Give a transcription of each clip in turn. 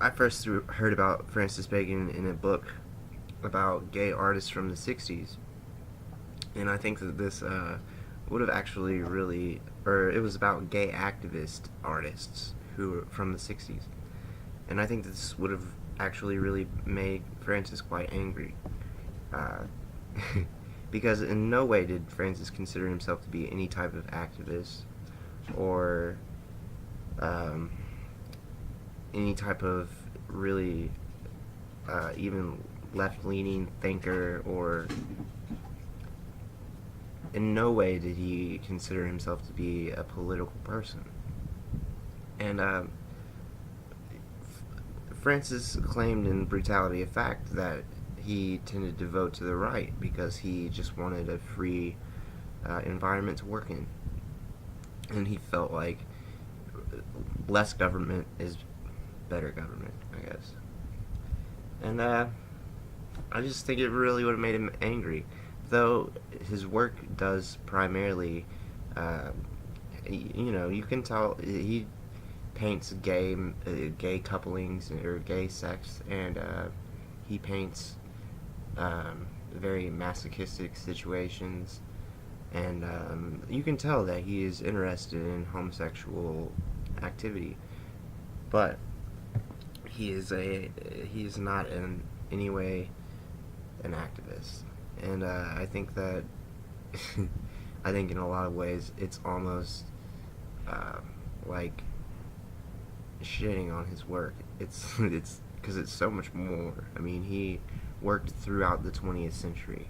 I first heard about Francis Bacon in a book about gay artists from the 60s, and I think that this would have actually really, or it was about gay activist artists who were from the 60s, and I think this would have actually really made Francis quite angry. Uh, because in no way did Francis consider himself to be any type of activist or um, any type of really even left leaning thinker, or in no way did he consider himself to be a political person. And Francis claimed in Brutality of Fact that he tended to vote to the right because he just wanted a free environment to work in. And he felt like less government is better government, I guess. And I just think it really would have made him angry. Though his work does primarily, uh, you can tell he paints gay couplings or gay sex, and he paints very masochistic situations, and you can tell that he is interested in homosexual activity, but he is not in any way an activist, and I think that I think in a lot of ways it's almost uh, like shitting on his work. It's because it's so much more. I mean, he worked throughout the 20th century.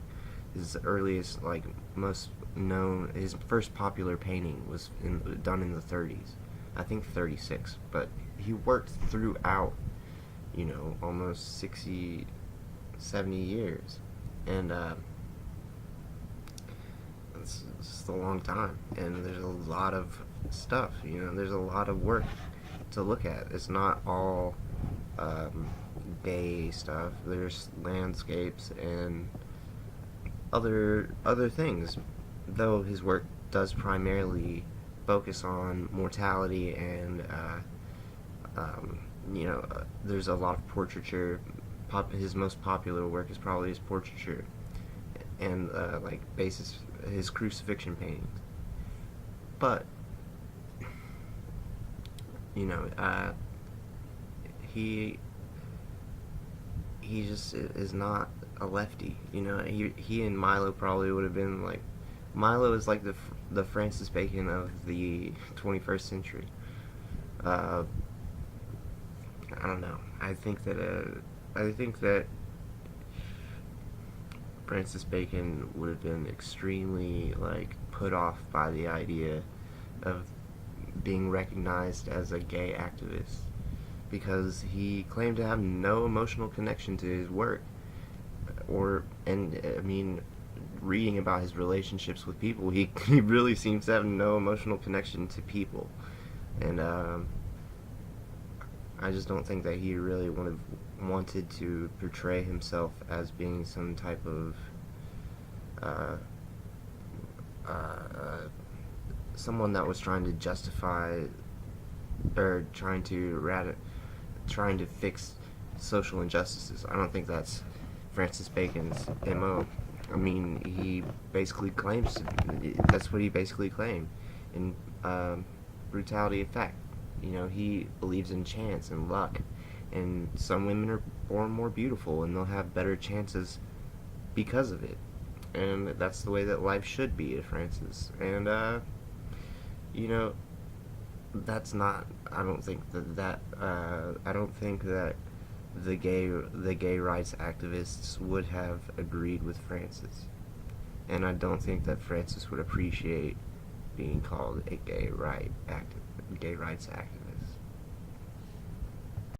His earliest, like most known, his first popular painting was done in the 30s. I think 36, but he worked throughout, almost 60, 70 years, and it's just a long time. And there's a lot of stuff. There's a lot of work to look at. It's not all gay stuff. There's landscapes and other things. Though his work does primarily focus on mortality and there's a lot of portraiture. His most popular work is probably his portraiture and like basis his crucifixion paintings. But you know, uh, he he just is not a lefty. He and Milo probably would have been like, Milo is like the Francis Bacon of the 21st century. Uh, I don't know. I think that Francis Bacon would have been extremely like put off by the idea of being recognized as a gay activist because he claimed to have no emotional connection to his work, and I mean, reading about his relationships with people, he really seems to have no emotional connection to people, and I just don't think that he really would have wanted to portray himself as being some type of uh, uh, someone that was trying to justify or trying to fix social injustices. I don't think that's Francis Bacon's MO. I mean, that's what he basically claimed in Brutality of Fact. He believes in chance and luck, and some women are born more beautiful and they'll have better chances because of it. And that's the way that life should be, Francis. And, you know, that's not. I don't think that. I don't think that the gay rights activists would have agreed with Francis, and I don't think that Francis would appreciate being called a gay rights activist.